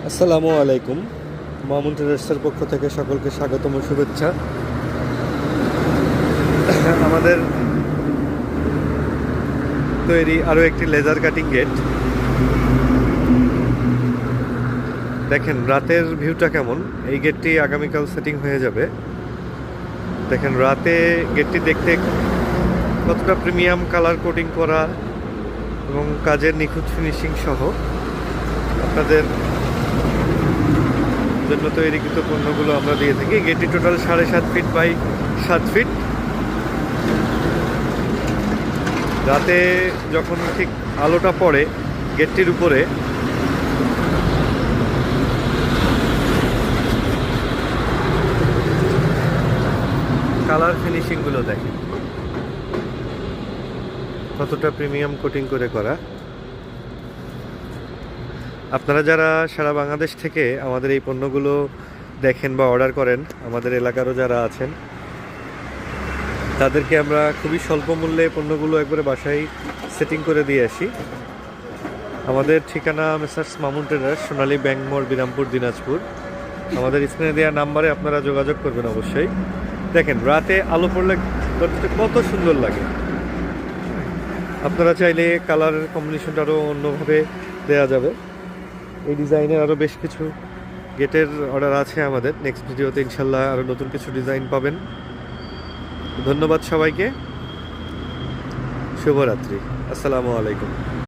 আসসালামু আলাইকুম। মামুন ট্রেডার্সের পক্ষ থেকে সকলকে স্বাগতম ও শুভেচ্ছা। আমাদের তৈরি আরও একটি লেজার কাটিং গেট। দেখেন রাতের ভিউটা কেমন। এই গেটটি আগামীকাল সেটিং হয়ে যাবে। দেখেন রাতে গেটটি দেখতে কতটা প্রিমিয়াম কালার কোডিং করা এবং কাজের নিখুঁত ফিনিশিং সহ আপনাদের জন্য তৈরিকৃত পণ্যগুলো আমরা দিয়ে থাকি। গেটটি টোটাল 7.5 ফিট বাই 7 ফিট। রাতে যখন ঠিক আলোটা পড়ে গেটটির উপরে, কালার ফিনিশিংগুলো দেখেন কতটা প্রিমিয়াম কোটিং করে করা। আপনারা যারা সারা বাংলাদেশ থেকে আমাদের এই পণ্যগুলো দেখেন বা অর্ডার করেন, আমাদের এলাকারও যারা আছেন, তাদেরকে আমরা খুবই স্বল্প মূল্যে পণ্যগুলো একবারে বাসায় সেটিং করে দিয়ে আসি। আমাদের ঠিকানা মেসার্স মামুন ট্রেডার্স, সোনালী ব্যাংক মোড়, বিরামপুর, দিনাজপুর। আমাদের স্ক্রিনে দেওয়া নাম্বারে আপনারা যোগাযোগ করবেন অবশ্যই। দেখেন রাতে আলো পড়লে কত সুন্দর লাগে। আপনারা চাইলে কালারের কম্বিনেশনটা আরও অন্যভাবে দেওয়া যাবে। এই ডিজাইনের আরও বেশ কিছু গেটের অর্ডার আছে আমাদের। নেক্সট ভিডিওতে ইনশাল্লাহ আরও নতুন কিছু ডিজাইন পাবেন। ধন্যবাদ সবাইকে। শুভরাত্রি। আসসালামু আলাইকুম।